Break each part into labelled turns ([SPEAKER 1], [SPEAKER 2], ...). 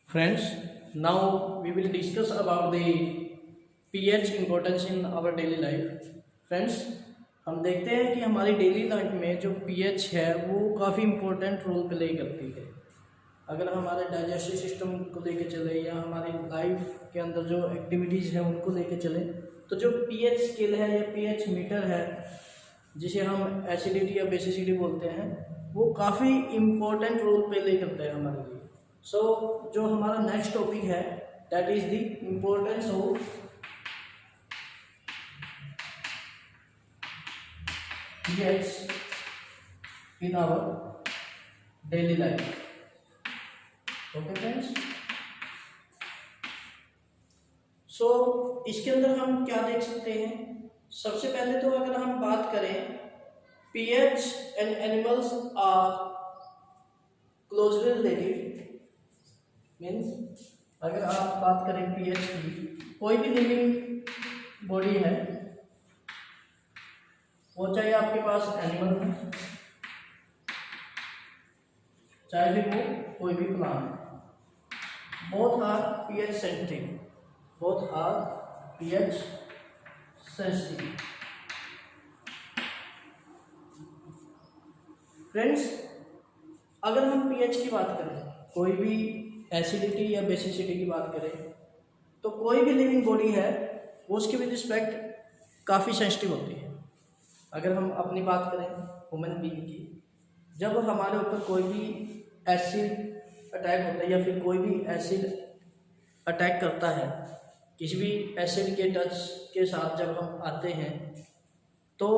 [SPEAKER 1] Friends, now we will discuss about the pH importance in our daily life. Friends, हम देखते हैं कि हमारी डेली लाइफ में जो pH है वो काफ़ी इम्पोर्टेंट रोल प्ले करती है। अगर हमारे डाइजेस्टिव सिस्टम को लेके चले या हमारी लाइफ के अंदर जो एक्टिविटीज़ हैं उनको लेके चले, तो जो pH स्केल है या pH मीटर है जिसे हम एसिडिटी या बेसिसिटी बोलते हैं, वो काफ़ी इम्पोर्टेंट रोल प्ले करता है हमारे लिए। सो जो हमारा नेक्स्ट टॉपिक है that is the importance of pH in our daily life. Okay friends, so इसके अंदर हम क्या देख सकते हैं। सबसे पहले तो अगर हम बात करें pH and animals are closely related, means अगर आप बात करें pH की, कोई भी लिविंग बॉडी है वो चाहे आपके पास एनिमल है चाहे फिर वो कोई भी plant, both are pH sensitive, both are pH sensitive. Friends, अगर हम pH की बात करें, कोई भी एसिडिटी या बेसिसिटी की बात करें, तो कोई भी लिविंग बॉडी है वो उसके विद रिस्पेक्ट काफ़ी सेंसिटिव होती है। अगर हम अपनी बात करें ह्यूमन बीइंग की, जब हमारे ऊपर कोई भी एसिड अटैक होता है या फिर कोई भी एसिड अटैक करता है, किसी भी एसिड के टच के साथ जब हम आते हैं तो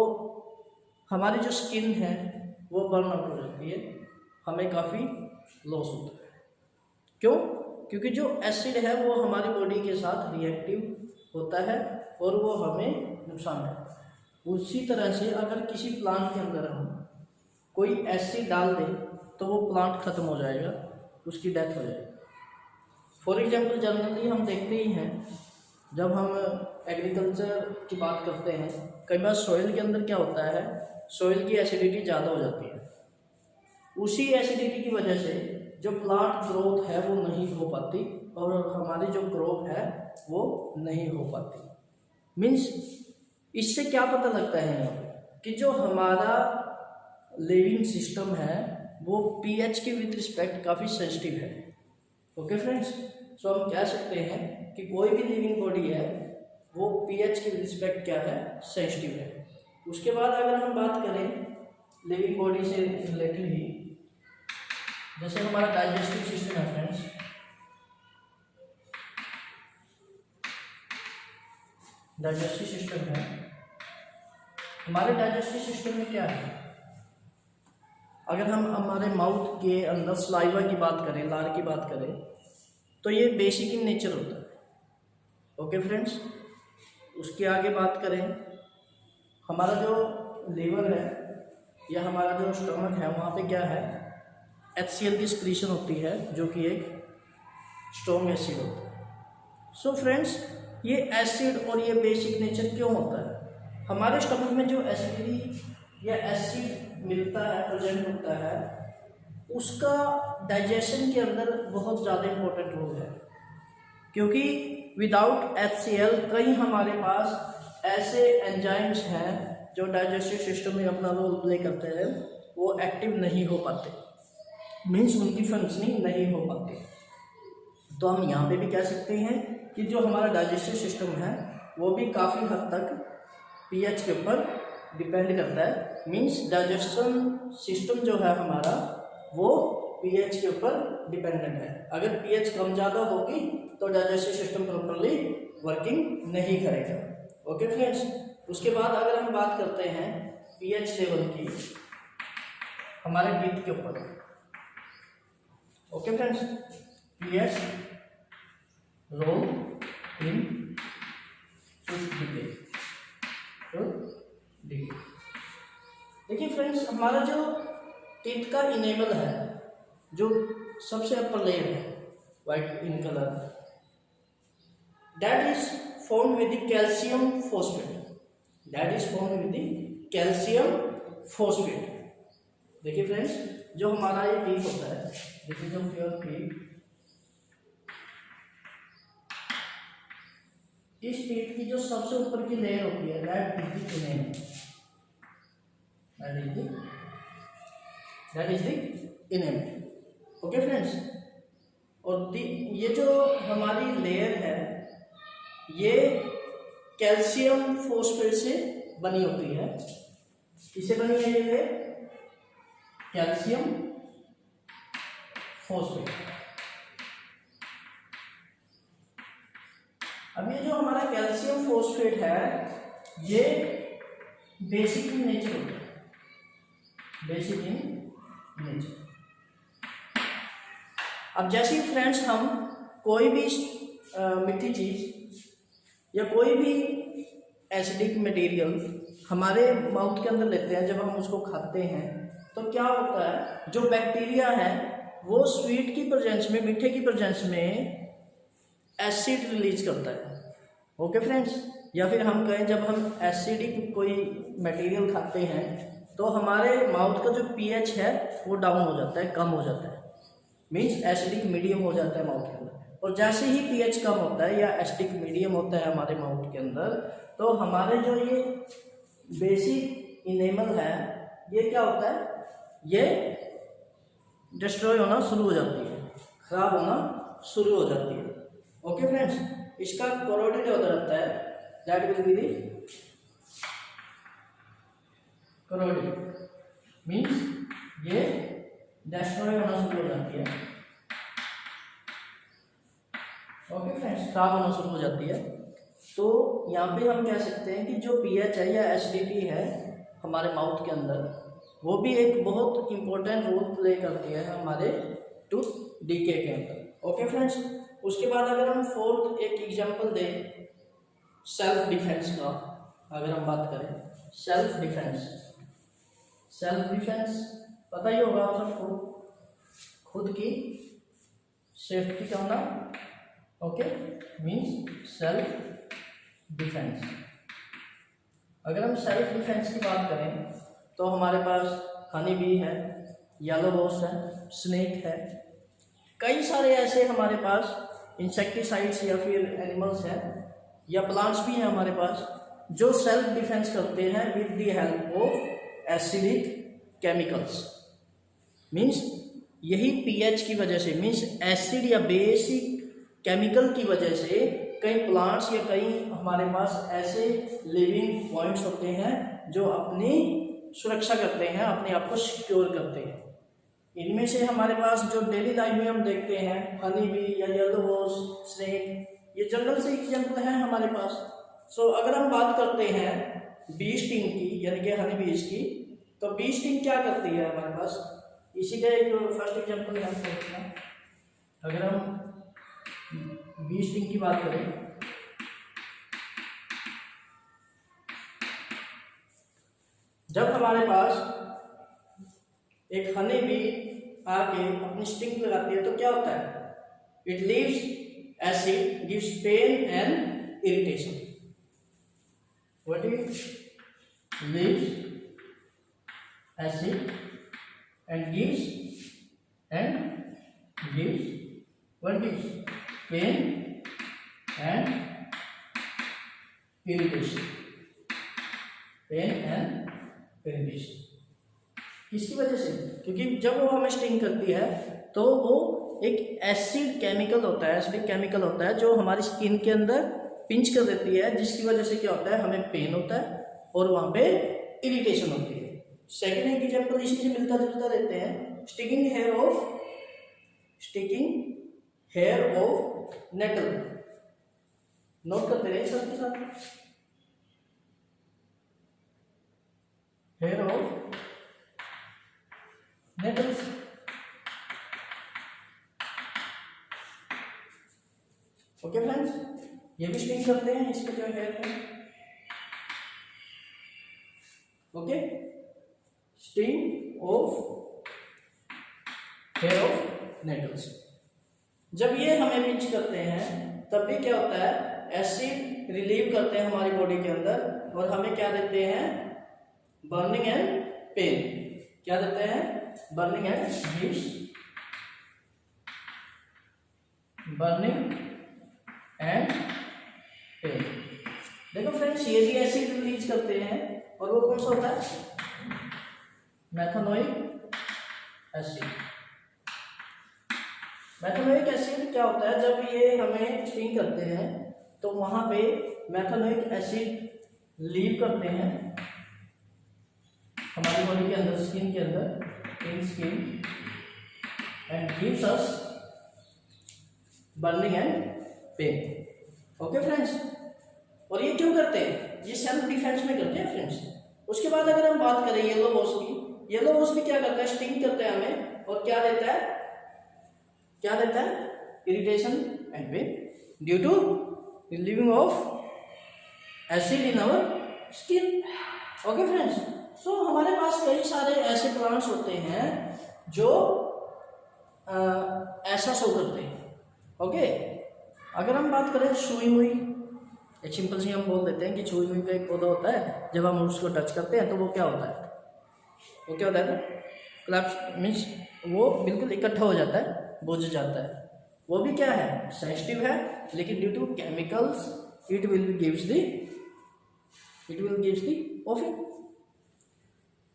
[SPEAKER 1] हमारी जो स्किन है वो बर्न आउट हो जाती है, हमें काफ़ी लॉस होता है। क्यों? क्योंकि जो एसिड है वो हमारी बॉडी के साथ रिएक्टिव होता है और वो हमें नुकसान देता है। उसी तरह से अगर किसी प्लांट के अंदर हम कोई एसिड डाल दें तो वो प्लांट ख़त्म हो जाएगा, उसकी डेथ हो जाएगी। फॉर एग्जांपल जनरली हम देखते ही हैं, जब हम एग्रीकल्चर की बात करते हैं, कई बार सॉइल के अंदर क्या होता है, सॉइल की एसिडिटी ज़्यादा हो जाती है। उसी एसिडिटी की वजह से जो प्लांट ग्रोथ है वो नहीं हो पाती और हमारी जो क्रॉप है वो नहीं हो पाती। मीन्स इससे क्या पता लगता है यहाँ पे कि जो हमारा लिविंग सिस्टम है वो pH के विद रिस्पेक्ट काफ़ी सेंसिटिव है। ओके फ्रेंड्स, सो हम कह सकते हैं कि कोई भी लिविंग बॉडी है वो pH के विद रिस्पेक्ट क्या है, सेंसिटिव है। उसके बाद अगर हम बात करें लिविंग बॉडी से रिलेटेड ही, जैसे हमारा डाइजेस्टिव सिस्टम है फ्रेंड्स, डाइजेस्टिव सिस्टम है, हमारे डाइजेस्टिव सिस्टम में क्या है, अगर हम हमारे माउथ के अंदर सलाइवा की बात करें, लार की बात करें, तो ये बेसिक इन नेचर होता है। ओके फ्रेंड्स, उसके आगे बात करें, हमारा जो लीवर है या हमारा जो स्टमक है वहाँ पे क्या है, HCl की सिक्रीशन होती है जो कि एक स्ट्रॉन्ग एसिड होता है। सो फ्रेंड्स, ये एसिड और ये बेसिक नेचर क्यों होता है, हमारे स्टमक में जो एसिडिटी या एसिड मिलता है, प्रेजेंट होता है, उसका डाइजेशन के अंदर बहुत ज़्यादा इम्पोर्टेंट रोल है। क्योंकि विदाउट HCl कई हमारे पास ऐसे एंजाइम्स हैं जो डाइजेस्टिव सिस्टम में अपना रोल प्ले करते हैं, वो एक्टिव नहीं हो पाते, मीन्स उनकी फंक्शनिंग नहीं हो पाती। तो हम यहाँ पे भी कह सकते हैं कि जो हमारा डाइजेस्टिव सिस्टम है वो भी काफ़ी हद तक pH के ऊपर डिपेंड करता है। मीन्स डाइजेशन सिस्टम जो है हमारा वो pH के ऊपर डिपेंडेंट है। अगर pH कम ज़्यादा होगी तो डाइजेस्टिव सिस्टम प्रॉपरली वर्किंग नहीं करेगा। ओके फ्रेंड्स, उसके बाद अगर हम बात करते हैं pH लेवल की हमारे टीथ के ऊपर, okay friends, pH role in देखिए फ्रेंड्स, हमारा जो टीथ का इनेबल है, जो सबसे अपर लेयर है white in colour, that is formed with the calcium phosphate, that is formed with the calcium phosphate. देखिए फ्रेंड्स, जो हमारा ये टीथ होता है, this is of your teeth, इस शीट की जो सबसे ऊपर की लेयर होती है that is the enamel, that is the enamel. Okay friends, और ये जो हमारी लेयर है ये कैल्शियम फॉस्फेट से बनी होती है। किससे बनी है ये लेयर? Calcium phosphate. अब ये जो हमारा कैल्शियम फॉस्फेट है ये बेसिक इन नेचर होता है, बेसिक इन नेचर। अब जैसे फ्रेंड्स हम कोई भी मीठी चीज या कोई भी एसिडिक मटेरियल हमारे माउथ के अंदर लेते हैं, जब हम उसको खाते हैं तो क्या होता है, जो बैक्टीरिया है वो स्वीट की प्रेजेंस में, मीठे की प्रेजेंस में एसिड रिलीज करता है। ओके फ्रेंड्स, या फिर हम कहें जब हम एसिडिक कोई मटेरियल खाते हैं तो हमारे माउथ का जो पीएच है वो डाउन हो जाता है, कम हो जाता है, मीन्स एसिडिक मीडियम हो जाता है माउथ के अंदर। और जैसे ही पीएच कम होता है या एसिडिक मीडियम होता है हमारे माउथ के अंदर, तो हमारे जो ये बेसिक इनेमल है ये क्या होता है, ये डिस्ट्रॉय होना शुरू हो जाती है, खराब होना शुरू हो जाती है। ओके फ्रेंड्स, इसका कोरोडेड होता रहता है, that will be the corroded, means ये डिस्ट्रॉय होना शुरू हो जाती है। ओके फ्रेंड्स, खराब होना शुरू हो जाती है। तो यहाँ पे हम कह सकते हैं कि जो पीएच है या एसिडिटी है हमारे माउथ के अंदर, वो भी एक बहुत इंपॉर्टेंट रोल प्ले करती है हमारे टूथ डीके के अंदर। ओके फ्रेंड्स, उसके बाद अगर हम फोर्थ एक एग्जांपल दें सेल्फ डिफेंस का, अगर हम बात करें सेल्फ डिफेंस, सेल्फ डिफेंस पता ही होगा आप सबको, खुद की सेफ्टी करना। Okay, means self defence. अगर हम सेल्फ डिफेंस की बात करें तो हमारे पास हनी बी है, येलो बॉस है, स्नेक है, कई सारे ऐसे हमारे पास इंसेक्टिसाइड्स या फिर एनिमल्स हैं या प्लांट्स भी हैं हमारे पास जो सेल्फ डिफेंस करते हैं with the help of acidic chemicals. Means यही पीएच की वजह से, मीन्स एसिड या बेसिक केमिकल की वजह से कई प्लांट्स या कई हमारे पास ऐसे लिविंग पॉइंट्स होते हैं जो अपनी सुरक्षा करते हैं, अपने आप को सिक्योर करते हैं। इनमें से हमारे पास जो डेली लाइफ में हम देखते हैं हनी बी या येलो बॉस, स्नेक, ये जंगल से एग्जाम्पल है हमारे पास। सो अगर हम बात करते हैं बी स्टिंग की, यानी कि हनी बीज की, तो बी स्टिंग क्या करती है हमारे पास, इसी का एक फर्स्ट एग्जाम्पल हम देखते हैं। अगर हम बी स्टिंग की बात करें, जब हमारे पास एक हनी बी आके अपनी स्टिंग लगाती है तो क्या होता है, it leaves acid, gives pain and irritation. What is leaves acid and gives what is pain and irritation, pain and irritation। किसकी वजह से, क्योंकि जब वो हमें स्टिंग करती है तो वो एक एसिड केमिकल होता है, एसिडिक केमिकल होता है जो हमारी स्किन के अंदर पिंच कर देती है, जिसकी वजह से क्या होता है, हमें पेन होता है और वहाँ पे इरिटेशन होती है। सेकेंड एक एग्जाम्पल इसी से मिलता जुलता देते हैं, sticking hair of nettle. Note करते रहे सबके साथ, hair of nettles. Okay friends, ये भी स्टिंग करते हैं, इसका जो हेयर है। Okay, sting of hair of nettles. जब ये हमें पिंच करते हैं तब भी क्या होता है, एसिड रिलीव करते हैं हमारी बॉडी के अंदर और हमें क्या देते हैं, बर्निंग एंड पेन। क्या देते हैं, burning and gives burning and pain. देखो फ्रेंड्स, ये भी एसिड रिलीज करते हैं, और वो कौन सा होता है? Methanoic acid. मेथनोइक एसिड क्या होता है, जब ये हमें स्टिंग करते हैं तो वहां पे मेथनोइक एसिड लीव करते हैं हमारी बॉडी के अंदर, स्किन के अंदर, in skin, and gives us burning and pain. Okay friends, और ये क्यों करते हैं? ये सेल्फ डिफेंस में करते हैं फ्रेंड्स। उसके बाद अगर हम बात करें येलो बॉस की, येलो बॉस भी क्या करता है? स्टिंग करता है हमें, और क्या देता है? क्या देता है? Irritation and pain due to relieving of acid in our skin. Okay friends, so हमारे पास कई सारे ऐसे प्लांट्स होते हैं जो ऐसा शो करते हैं। ओके, अगर हम बात करें सुई मुई, एक सिंपल सी हम बोल देते हैं कि सुई मुई का एक पौधा होता है, जब हम उसको टच करते हैं तो वो क्या होता है? वो क्या होता है? क्लैप्स मीन्स वो बिल्कुल इकट्ठा हो जाता है, बुझ जाता है। वो भी क्या है? सेंसिटिव है, लेकिन due to chemicals it will gives the often.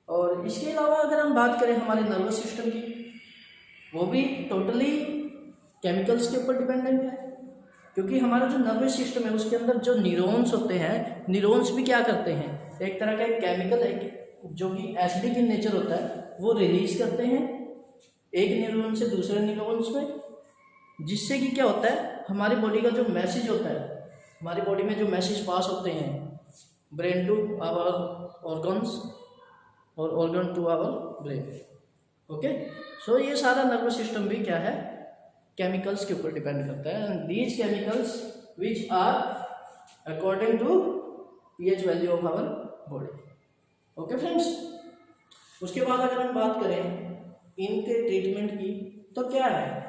[SPEAKER 1] और इसके अलावा अगर हम बात करें हमारे नर्वस सिस्टम की, वो भी टोटली केमिकल्स के ऊपर डिपेंडेंट है, क्योंकि हमारा जो नर्वस सिस्टम है उसके अंदर जो न्यूरॉन्स होते हैं, न्यूरॉन्स भी क्या करते हैं? एक तरह का एक केमिकल है जो कि एसिडिक इन नेचर होता है, वो रिलीज करते हैं एक न्यूरॉन से दूसरे न्यूरॉन्स में, जिससे कि क्या होता है? हमारी बॉडी का जो मैसेज होता है, हमारी बॉडी में जो मैसेज पास होते हैं ब्रेन टू आवर ऑर्गन्स और organ to our brain. Okay, so ये सारा नर्वस सिस्टम भी क्या है? केमिकल्स के ऊपर डिपेंड करता है। These chemicals which are according to pH value of our body. Okay friends, उसके बाद अगर हम बात करें इनके ट्रीटमेंट की, तो क्या है?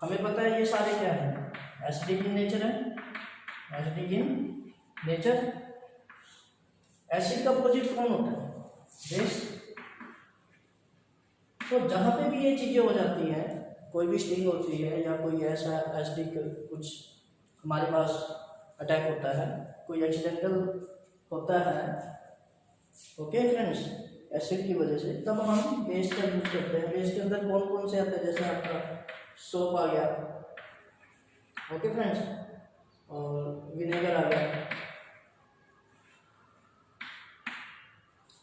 [SPEAKER 1] हमें पता है ये सारे क्या है? एसिडिक इन नेचर है, एसिडिक इन नेचर। एसिड का अपोजिट कौन होता है? बेस। तो जहाँ पे भी ये चीज़ें हो जाती हैं, कोई भी स्टिंग होती है या कोई ऐसा एसिडिक कुछ हमारे पास अटैक होता है, कोई एक्सीडेंटल होता है, ओके फ्रेंड्स, एसिड की वजह से, तब हम बेस का यूज करते हैं। बेस के अंदर कौन कौन से आते हैं? जैसे आपका सोप आ गया, ओके फ्रेंड्स, और विनेगर आ गया,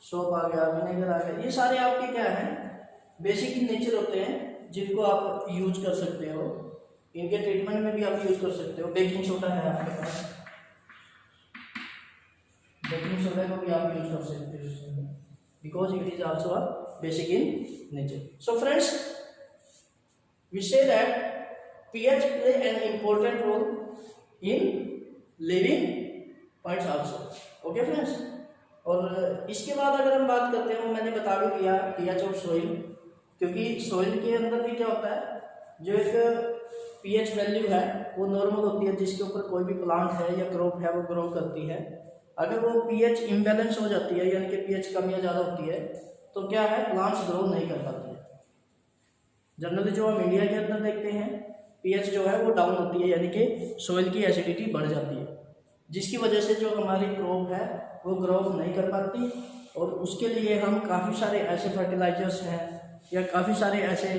[SPEAKER 1] सोप आ गया, विनेगर आ गया, ये सारे आपके क्या हैं? बेसिक इन नेचर होते हैं, जिनको आप यूज कर सकते हो। इनके ट्रीटमेंट में भी आप यूज कर सकते हो। बेकिंग सोडा है आपके पास, बेकिंग सोडा को भी आप यूज कर सकते हो, because it is also a basic in nature. So friends, we say that pH play an important role in living points also. Okay friends, और इसके बाद अगर हम बात करते हैं, मैंने बता भी दिया pH ऑफ सोइल, क्योंकि सोइल के अंदर भी क्या होता है? जो एक pH वैल्यू है वो नॉर्मल होती है, जिसके ऊपर कोई भी प्लांट है या क्रॉप है वो ग्रो करती है। अगर वो pH इम्बैलेंस हो जाती है, यानी कि pH कम या ज़्यादा होती है, तो क्या है? प्लांट्स ग्रो नहीं कर पाती है। जनरली जो हम इंडिया के अंदर देखते हैं, पीएच जो है वो डाउन होती है, यानी कि सॉइल की एसिडिटी बढ़ जाती है, जिसकी वजह से जो हमारी क्रॉप है वो ग्रो नहीं कर पाती। और उसके लिए हम काफ़ी सारे ऐसे फर्टिलाइजर्स हैं या काफ़ी सारे ऐसे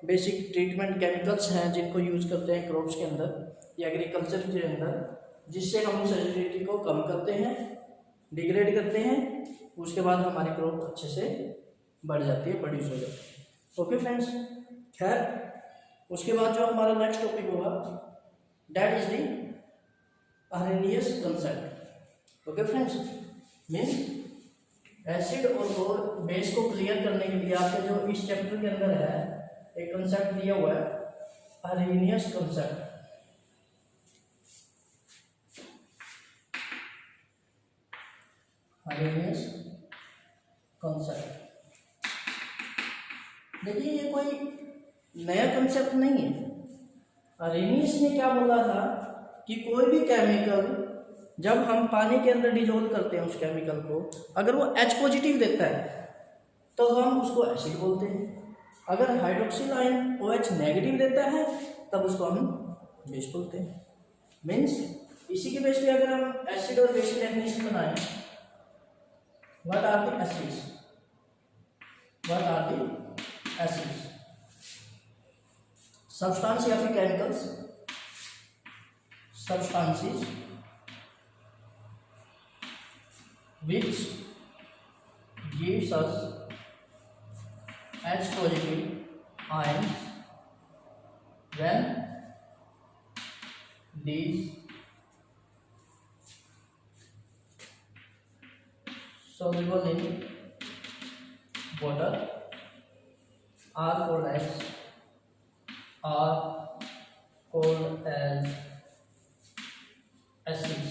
[SPEAKER 1] बेसिक ट्रीटमेंट केमिकल्स हैं जिनको यूज़ करते हैं क्रॉप्स के अंदर या एग्रीकल्चर के अंदर, जिससे हम उस एसिडिटी को कम करते हैं, डिग्रेड करते हैं। उसके बाद हमारी क्रॉप अच्छे से बढ़ जाती है, प्रोड्यूस हो जाती है। ओके फ्रेंड्स, खैर उसके बाद जो हमारा नेक्स्ट टॉपिक होगा, that is the Arrhenius concept. Okay friends, means acid और बेस को क्लियर करने के लिए आपके जो इस चैप्टर के अंदर है एक कंसेप्ट दिया हुआ है, अरेनियस कंसेप्ट। अरेनियस कंसेप्ट, देखिए ये कोई नया कंसेप्ट नहीं है। अरेनियस ने क्या बोला था कि कोई भी केमिकल जब हम पानी के अंदर डिजोल्व करते हैं उस केमिकल को, अगर वो H पॉजिटिव देता है तो हम उसको एसिड बोलते हैं। अगर हाइड्रोक्सिल आयन OH नेगेटिव देता है तब उसको हम बेस बोलते हैं। मीन्स इसी के बेस पे अगर हम एसिड और बेस की डेफिनेशन बनाएं, what are the acids, what are the acids, substance या फिर chemicals, substances which gives us H positive ions when these soluble in water are called as acids,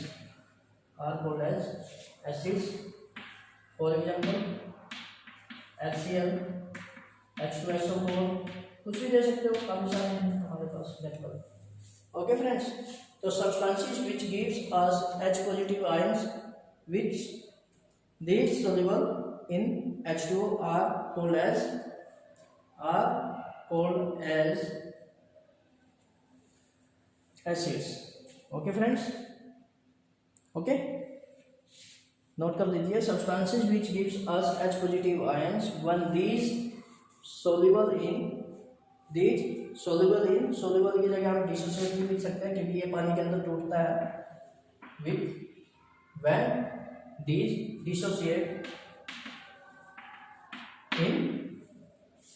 [SPEAKER 1] are called as acids. For example, HCl, H2SO4, कुछ भी दे सकते हो, काफी सारे हैं हमारे पास एग्जांपल। ओके फ्रेंड्स, तो substances which gives us H positive ions which these soluble in H2O are called as acids. Okay friends, okay note कर लीजिए, substances which gives us H positive ions when these soluble in soluble की जगह हम dissociate भी लिख सकते हैं क्योंकि ये पानी के अंदर टूटता है, with when these dissociate in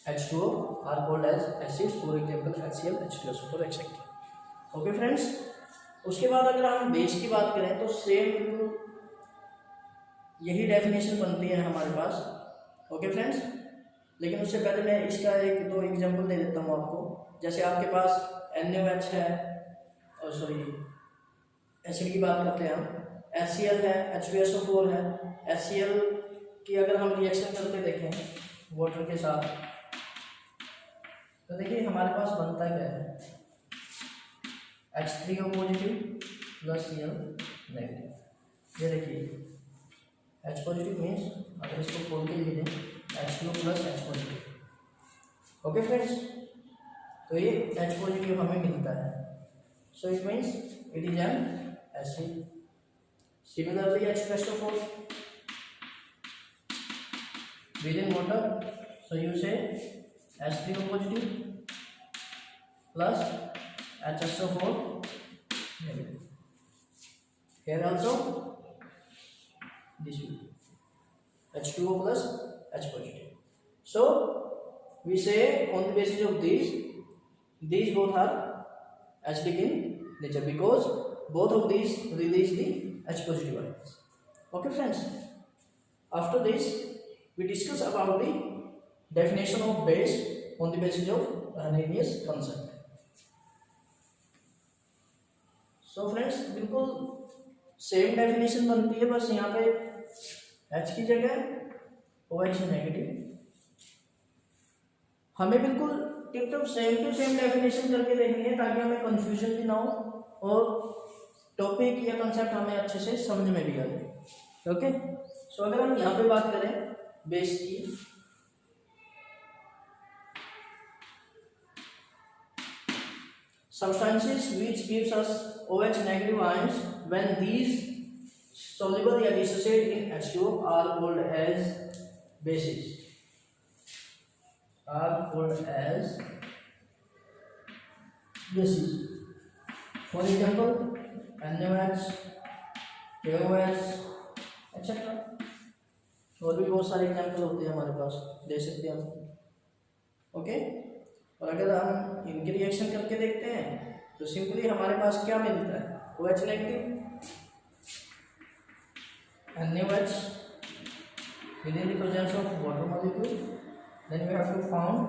[SPEAKER 1] H2O are called as acids, for example HCl, H2SO4 etcetera. Okay friends, उसके बाद अगर हम बेस की बात करें तो सेम यही डेफिनेशन बनती है हमारे पास। ओके फ्रेंड्स, लेकिन उससे पहले मैं इसका एक दो एग्जांपल दे देता हूँ आपको। जैसे आपके पास NaOH है, और सॉरी एसिड की बात करते हैं हम, HCl है, H2SO4 है। HCl की अगर हम रिएक्शन करके देखें वाटर के साथ तो देखिए हमारे पास बनता क्या है, H3O positive plus Cl negative. ये देखिए H पॉजिटिव मीन्स अगर इसको खोल के लिख दें H2O plus H positive. Okay friends, तो ये H पॉजिटिव हमें मिलता है, so it means it is an acid. Similarly H2SO4 within water, so you say H3O positive plus HSO4 negative. Here also this will H2O plus H positive. So we say on the basis of these both are acidic in nature because both of these release the H positive ions. Okay friends, after this we discuss about the definition of base on the basis of Arrhenius concept. So friends, बिल्कुल same definition बनती है, बस यहाँ पे H की जगह OH negative. हमें बिल्कुल tip top same to same definition करके देखनी है ताकि हमें कंफ्यूजन भी ना हो और टॉपिक या कंसेप्ट हमें अच्छे से समझ में भी आ जाए। ओके, सो अगर हम यहाँ पे बात करें बेस की, substances which gives us OH negative ions when these soluble या dissociate in H2O are called as bases, are called as bases. For example, NaOH, KOH, etc. और भी बहुत सारे एग्जाम्पल होते हैं हमारे पास, दे सकते हैं हम। ओके, और अगर हम इनकी रिएक्शन करके देखते हैं तो सिंपली हमारे पास क्या मिलता है, OH negative, NaOH within the presence of water molecule, then we have to found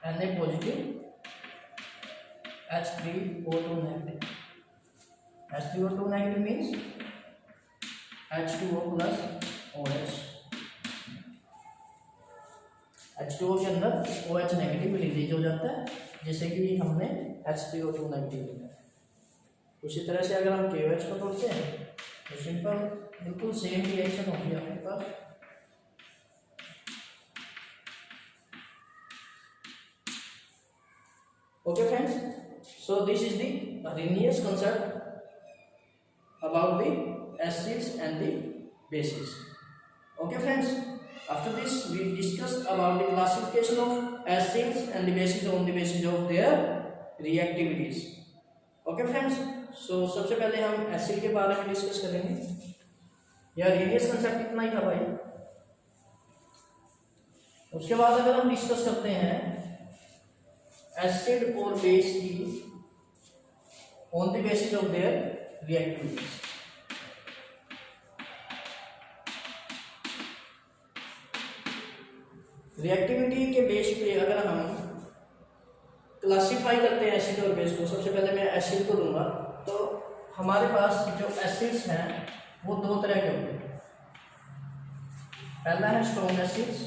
[SPEAKER 1] Na positive, H3O2 negative. H3O2 negative means H2O plus OH। H2O के अंदर OH नेगेटिव रिलीज हो जाता है, जैसे कि हमने H3O2 नेगेटिव लिखा है। उसी तरह से अगर हम KOH को तोड़ते हैं तो सिंपल बिल्कुल सेम रिएक्शन होगी हमारे पास। Okay friends, so this is the Arrhenius concept about the acids and the bases. Okay friends, after this we discussed about the classification of acids and the bases on the basis of their reactivities. Okay friends, so सबसे पहले हम acid के बारे में discuss करेंगे. यह Arrhenius concept इतना ही था भाई. उसके बाद अगर हम डिस्कस करते हैं एसिड और बेस की on the basis of their reactivities. Reactivity के बेस पे अगर हम क्लासिफाई करते हैं एसिड और बेस को, सबसे पहले मैं एसिड को लूंगा. तो हमारे पास जो एसिड्स हैं वो दो तरह के होंगे. पहला है स्ट्रॉन्ग एसिड्स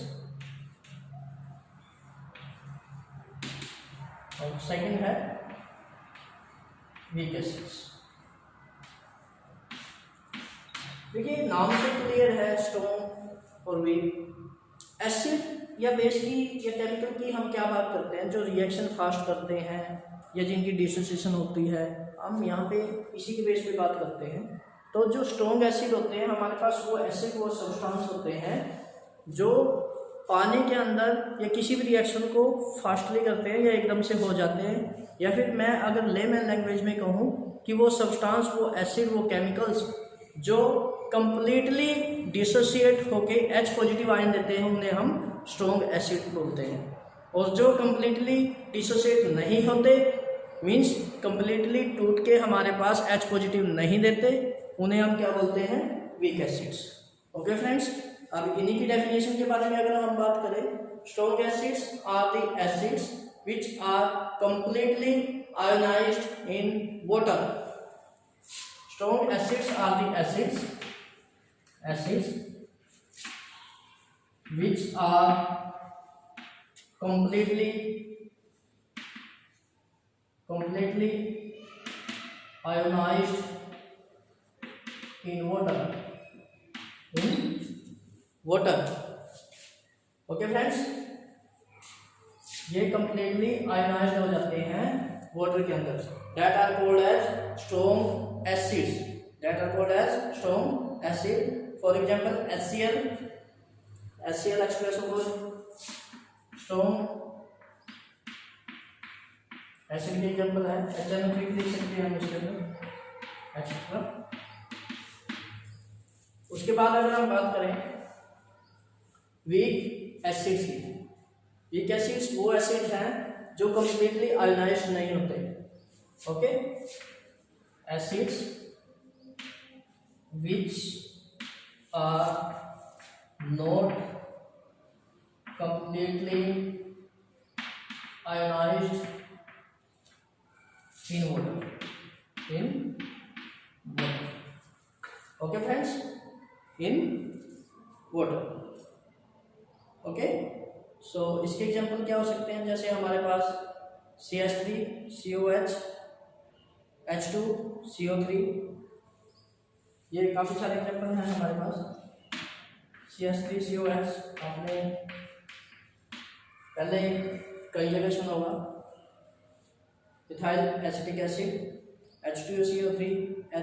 [SPEAKER 1] और सेकंड है वीक एसिड्स. देखिए नाम से क्लियर है स्ट्रॉन्ग और वीक. एसिड या बेस की या केमिकल की हम क्या बात करते हैं, जो रिएक्शन फास्ट करते हैं या जिनकी डिसोसिएशन होती है, हम यहाँ पे इसी के बेस पे बात करते हैं. तो जो स्ट्रॉन्ग एसिड होते हैं हमारे पास, वो एसिड वो सब्सटेंस होते हैं जो पानी के अंदर या किसी भी रिएक्शन को फास्टली करते हैं या एकदम से हो जाते हैं. या फिर मैं अगर लेमन लैंग्वेज में कहूँ कि वो सब्सटेंस, वो एसिड, वो केमिकल्स जो कंप्लीटली डिसोसिएट होके H पॉजिटिव आयन देते हैं, उन्हें हम स्ट्रॉन्ग एसिड बोलते हैं. और जो कंप्लीटली डिसोसिएट नहीं होते, मींस कंप्लीटली टूट के हमारे पास H पॉजिटिव नहीं देते, उन्हें हम क्या बोलते हैं, वीक एसिड्स. ओके फ्रेंड्स, अब इन्हीं की डेफिनेशन के बारे में अगर हम बात करें, strong acids are the acids which are completely ionized in water. Strong acids are the acids which are completely ionized in water. Okay friends, ये कंप्लीटली आयनाइज्ड हो जाते हैं वाटर के अंदर. That are called as strong acids. For example HCl express होगा strong acid के example है. HNO3 लिख सकते हैं हम इसके अंदर एक्सेट्रा. उसके बाद अगर हम बात करें वीक एसिड्स की, वीक एसिड्स वो एसिड हैं जो कंप्लीटली आयनाइज्ड नहीं होते. Okay, acids which are not completely ionized in water. Okay friends, in water. Okay, so इसके एग्जांपल क्या हो सकते हैं, जैसे हमारे पास CH3 COH H2 CO3, ये काफ़ी सारे एग्जांपल हैं हमारे पास. CH3 COH आपने पहले कई जगह सुना होगा. Ethyl acetic acid, H2O CO3,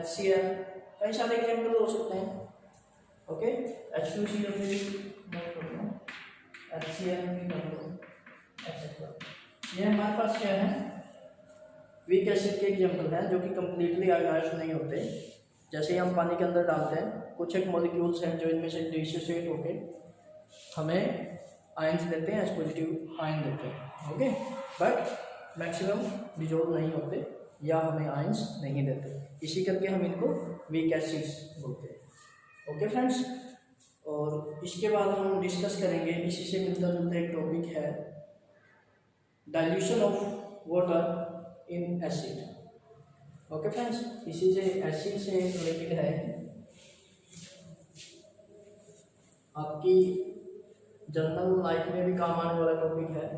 [SPEAKER 1] HCl, कई सारे एग्जांपल हो सकते हैं. Okay, H2CO3 HCl etcetera. ये हमारे पास क्या है, वीक एसिड के एग्जांपल हैं जो कि कंप्लीटली आयनाइज्ड नहीं होते. जैसे ही हम पानी के अंदर डालते हैं, कुछ एक मॉलिक्यूल्स हैं जो इनमें से डिसोसिएट होके हमें आयंस देते हैं, H पॉजिटिव आयन देते हैं. ओके, बट मैक्सिमम डिजोल्व नहीं होते या हमें आयंस नहीं देते. इसी करके हम इनको वीक एसिड्स बोलते हैं. ओके फ्रेंड्स, और इसके बाद हम डिस्कस करेंगे, इसी से मिलता जुलता एक टॉपिक है dilution of water in acid. Okay friends, इसी से एसिड से रिलेटेड है, आपकी जनरल लाइफ में भी काम आने वाला टॉपिक है.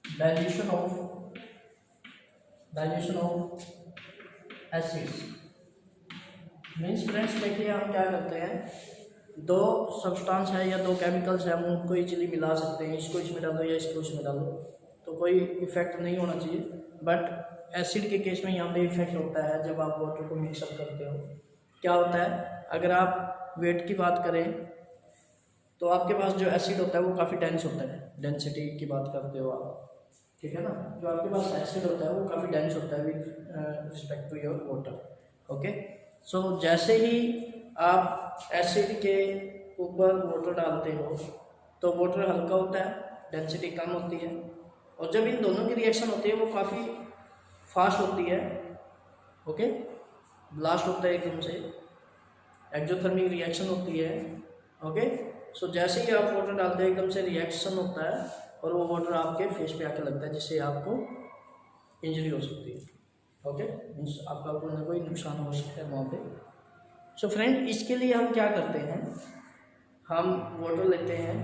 [SPEAKER 1] Dilution of acids means friends, देखिए हम क्या करते हैं, दो सब्सटेंस है या दो केमिकल्स हैं, हम उनको इजीली मिला सकते हैं, इसको इसमें डालो या इसको इसमें डालो, तो कोई इफेक्ट नहीं होना चाहिए। बट एसिड के केस में यहाँ पे इफेक्ट होता है जब आप वाटर को मिक्सअप करते हो। क्या होता है, अगर आप वेट की बात करें तो आपके पास जो एसिड होता है वो काफ़ी डेंस होता है, डेंसिटी की बात करते हो आप, ठीक है ना। जो आपके पास एसिड होता है वो काफ़ी डेंस होता है with respect to your water. Okay, so जैसे ही आप एसिड के ऊपर वाटर डालते हो तो वाटर हल्का होता है, डेंसिटी कम होती है, और जब इन दोनों की रिएक्शन होती है वो काफ़ी फास्ट होती है। ओके, ब्लास्ट होता है एकदम से, एक्जोथर्मिक रिएक्शन होती है। ओके, सो जैसे ही आप वाटर डालते हैं एकदम से रिएक्शन होता है और वो वाटर आपके फेस पे आके लगता है, जिससे आपको इंजरी हो सकती है। ओके, मीन्स आपका कोई ना कोई नुकसान हो सकता है वहाँ पे। सो फ्रेंड, इसके लिए हम क्या करते हैं, हम वाटर लेते हैं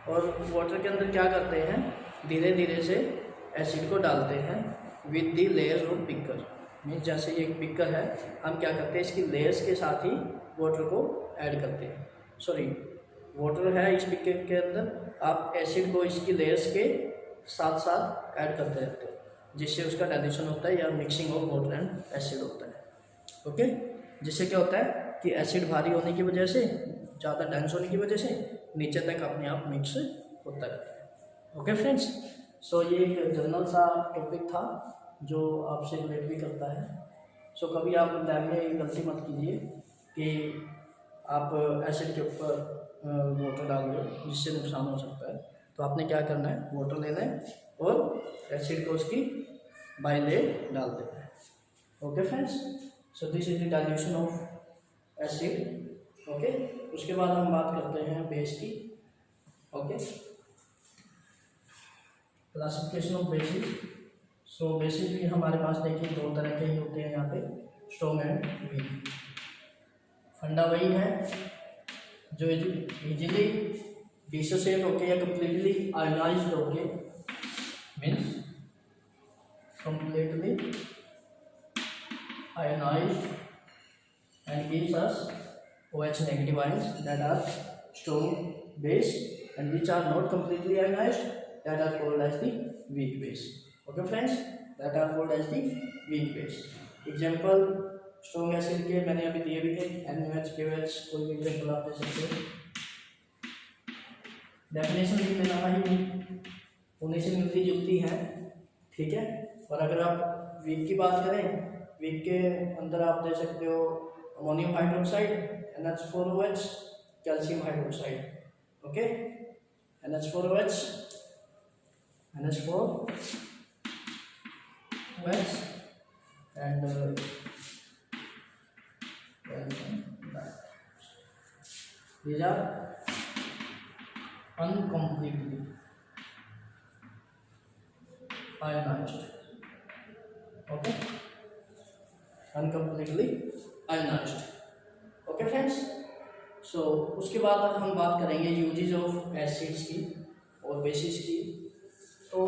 [SPEAKER 1] और वाटर के अंदर क्या करते हैं, धीरे धीरे से एसिड को डालते हैं with the layers of beaker. Means जैसे ये एक बिकर है, हम क्या करते हैं इसकी लेयर्स के साथ ही वाटर को ऐड करते हैं। सॉरी, वाटर है इस बिकर के अंदर, आप एसिड को इसकी लेयर्स के साथ साथ ऐड करते रहते हैं, जिससे उसका डाइल्यूशन होता है या mixing of water and acid होता है। ओके, जिससे क्या होता है कि एसिड भारी होने की वजह से, ज़्यादा डेंस होने की वजह से नीचे तक अपने आप मिक्स होता है। ओके फ्रेंड्स, सो ये एक जनरल सा टॉपिक था जो आपसे रिलेट भी करता है। सो कभी आप लैब में गलती मत कीजिए कि आप एसिड के ऊपर वाटर डाल दो, जिससे नुकसान हो सकता है। तो आपने क्या करना है, वाटर लेना है और एसिड को उसकी बाय लेयर डाल देना है। Okay friends, so this is the dilution of acid. Okay, उसके बाद हम बात करते हैं बेस की। Okay, classification of basis. So basis भी हमारे पास देखिए दो तरह के ही होते हैं यहाँ पे, स्ट्रॉन्ग एंड वीक। फंडा वही है जो इजीली डिसोसिएट होके या कम्प्लीटली आयोनाइज्ड होके, means completely ionized and gives us OH negative ions that are strong base, and which are not completely ionized, that are called as the weak base. Okay friends, that are called as the weak base. Example strong acid के मैंने अभी दिए भी थे, NaOH, KOH, कोई भी example आप दे सकते हो। डेफिनेशन भी मैंने ही उन्हीं से मिलती जुलती है, ठीक है। और अगर आप वीक की बात करें, वीक के अंदर आप दे सकते हो ammonium hydroxide NH4OH, calcium hydroxide, okay, NH4OH and these are uncompletely ionized, okay, uncompletely ionized. Okay friends, so उसके बाद अब हम बात करेंगे यूजेस ऑफ एसिड्स की और बेसिस की। तो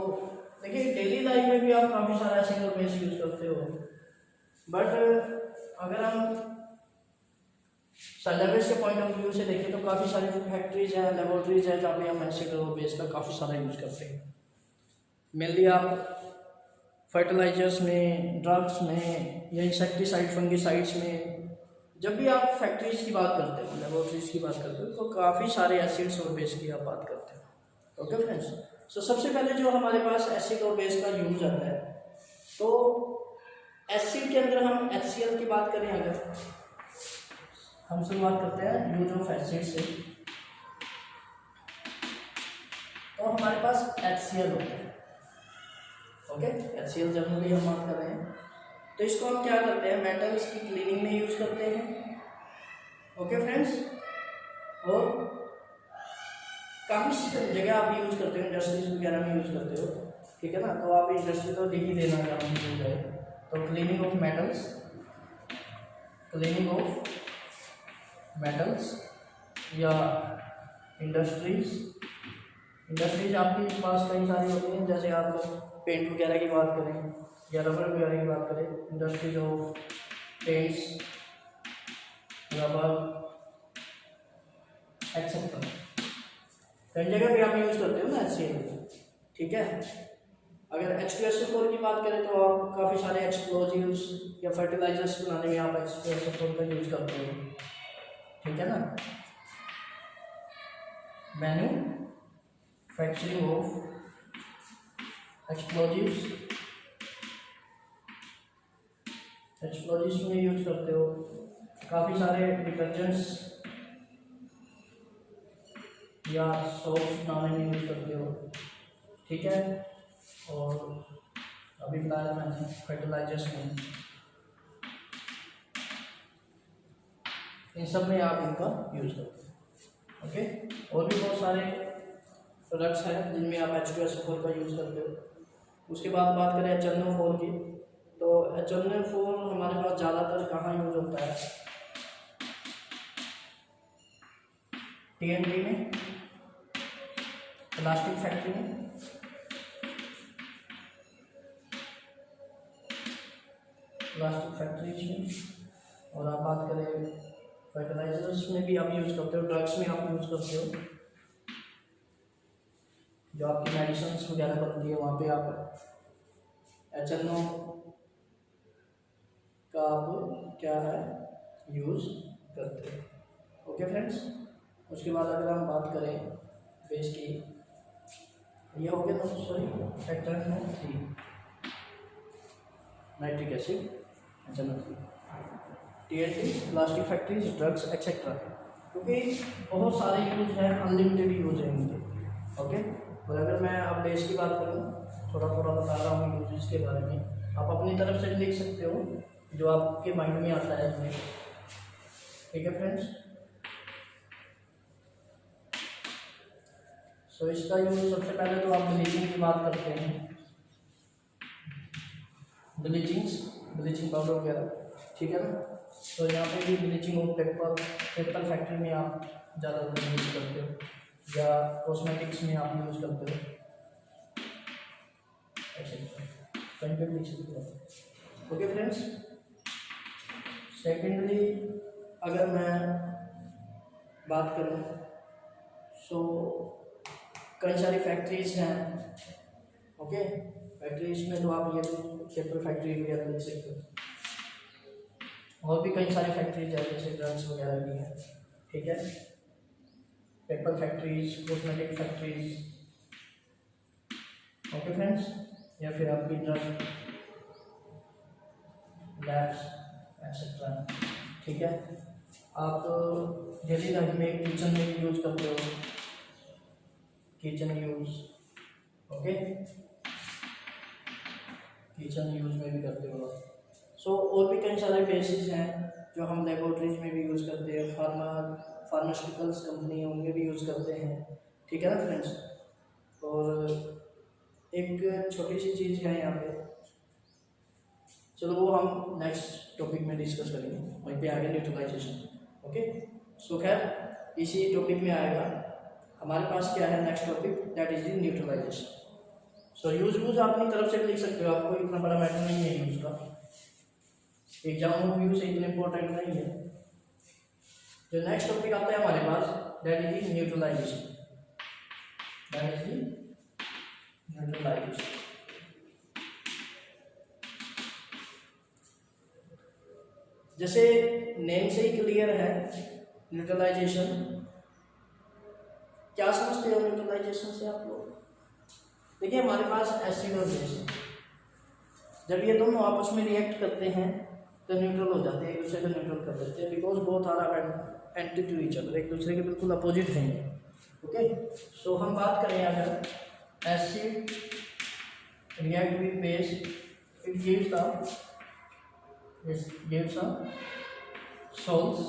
[SPEAKER 1] देखिए डेली लाइफ में भी आप काफ़ी सारा एसिड और बेस यूज करते हो, बट अगर हम सिलेबस के पॉइंट ऑफ व्यू से देखें तो काफ़ी सारी फैक्ट्रीज हैं, लेबोरेटरीज हैं जहाँ पे हम एसिड और बेस का काफ़ी सारा यूज करते हैं। मेनली आप फर्टिलाइजर्स में, ड्रग्स में या इंसेक्टिसाइड, फंगिसाइड्स में, जब भी आप फैक्ट्रीज की बात करते हो, लेबोरेटरीज की बात करते हो, तो काफ़ी सारे एसिड्स और बेस की आप बात करते हो। ओके फ्रेंड्स, सो सबसे पहले जो हमारे पास एसिड और बेस का यूज आता है, तो एसिड के अंदर हम HCl की बात करें, अगर हम शुरुआत करते हैं यूज ऑफ एसिड से, तो हमारे पास HCl होता है। ओके, HCl जनरली हम बात कर रहे हैं, तो इसको हम क्या करते हैं, मेटल्स की क्लीनिंग में यूज करते हैं। ओके फ्रेंड्स, और काफ़ी जगह आप यूज करते हो, इंडस्ट्रीज वगैरह में यूज करते हो, ठीक है ना। तो आप इंडस्ट्री तो लिख ही देना अगर हम भूल जाए, तो cleaning of metals, cleaning of metals या इंडस्ट्रीज आपके पास कई सारी होती हैं, जैसे आप पेंट वगैरह की बात करें या रबर वगैरह की बात करें, industries of paints, rubber, etcetera. कई जगह भी आप यूज करते हो ना HCl, ठीक है। अगर H2SO4 की बात करें तो आप काफ़ी सारे एक्सप्लोजिव्स या फर्टिलाइजर्स बनाने में आप H2SO4 का यूज करते हो, ठीक है ना। मैन्युफैक्चरिंग ऑफ एक्सप्लोजिव्स में यूज करते हो। काफ़ी सारे डिटर्जेंट्स या सोप्स बनाने में यूज करते हो, ठीक है। और अभी फिलहाल मैंने फर्टिलाइजर्स में, इन सब में आप इनका यूज करते हो, ओके। और भी बहुत सारे प्रोडक्ट्स हैं जिनमें आप H2SO4 का यूज करते हो। उसके बाद बात करें HNO4 की, तो HNO4 हमारे पास ज़्यादातर कहाँ यूज होता है? TNT में, प्लास्टिक फैक्ट्री में, में, और आप बात करें फर्टिलाइजर्स में भी आप यूज करते हो, ड्रग्स में आप यूज करते हो, जो आपकी मेडिसिन वगैरह बनती है वहाँ पे आप HNO का आप क्या है यूज करते हो, ओके फ्रेंड्स। उसके बाद अगर हम बात करें बेस की, ये हो गया ना, sorry HNO3 nitric acid, HNO3, TNT, plastic factories, drugs etcetera, क्योंकि बहुत सारे यूज हैं, अनलिमिटेड यूज है इनके, ओके। और अगर मैं अब बेस की बात करूँ, थोड़ा थोड़ा बता रहा हूँ यूजेस के बारे में, आप अपनी तरफ से लिख सकते हो जो आपके माइंड में आता है इसमें, ठीक है फ्रेंड्स। सो इसका यूज सबसे पहले तो आप ब्लीचिंग की बात करते हैं, ब्लीचिंग पाउडर वगैरह, ठीक है ना। तो यहाँ पे भी ब्लीचिंग और पेपर फैक्ट्री में आप ज़्यादातर यूज करते हो, या कॉस्मेटिक्स में आप यूज करते हो, कहीं पे लिख सकते हो, ओके फ्रेंड्स। सेकेंडली अगर मैं बात करूँ, सो कई सारी फैक्ट्रीज हैं, ओके। फैक्ट्रीज में तो आप ये पेपर फैक्ट्री वगैरह लिख सकते हो, और भी कई सारी फैक्ट्रीज है जैसे ड्रग्स वगैरह भी हैं, ठीक है। Paper factories, cosmetic factories, okay friends, या फिर आपकी ड्रग लैब्स एक्सेट्रा, ठीक है। आप डेली लाइफ में किचन में भी यूज करते हो, kitchen use, okay, kitchen use में भी करते हो। सो और भी कई सारे बेसिस हैं जो हम लेबोरेटरीज में भी यूज़ करते हैं, फार्मास्यूटिकल्स कंपनी है उनमें भी यूज़ करते हैं, ठीक है ना फ्रेंड्स। और एक छोटी सी चीज़ है यहाँ पे, चलो वो हम नेक्स्ट टॉपिक में डिस्कस करेंगे, वहीं पे आगे न्यूट्रलाइजेशन, ओके। सो खैर इसी टॉपिक में आएगा हमारे पास क्या है next topic, that is the neutralisation. So use आप अपनी तरफ से लिख सकते हो, आपको इतना बड़ा मैटर नहीं है यूज का, एग्जाम व्यू से इतने इंपॉर्टेंट नहीं है। जो नेक्स्ट टॉपिक आता है हमारे पास, दैट इज न्यूट्रलाइजेशन, जैसे नेम से ही क्लियर है न्यूट्रलाइजेशन। क्या समझते हो न्यूट्रलाइजेशन से आप लोग? देखिए हमारे पास एसिड और बेस, जब ये दोनों आपस में रिएक्ट करते हैं तो न्यूट्रल हो जाते हैं, एक दूसरे को न्यूट्रल कर देते हैं, because both are anti to each other, एक दूसरे के बिल्कुल अपोजिट हैं, ओके। सो हम बात करें अगर acid react with base, it gives a salts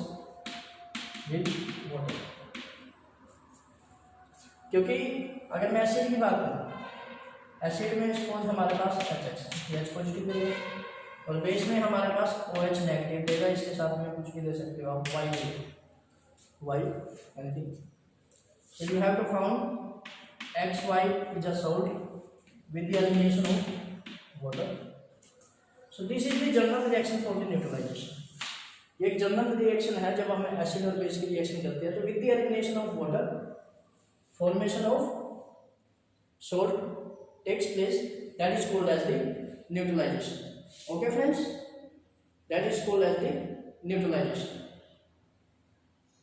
[SPEAKER 1] with water. क्योंकि अगर मैं एसिड की बात करूँ, एसिड में सपोज हमारे पास H पॉजिटिव देगा, और बेस में हमारे पास OH नेगेटिव देगा, इसके साथ में कुछ भी दे सकते हो आप, Y anything. So you have to found XY is a salt with the elimination of water. So this is the general reaction for the neutralisation, ये एक जनरल रिएक्शन है जब हम एसिड और बेस की रिएक्शन करते हैं। तो with the elimination of water formation of salt takes place, that is called as the neutralization. Okay friends, that is called as the neutralization.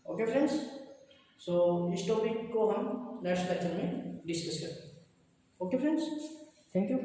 [SPEAKER 1] Okay friends, so इस topic को हम next lecture में discuss करेंगे. Okay friends, thank you.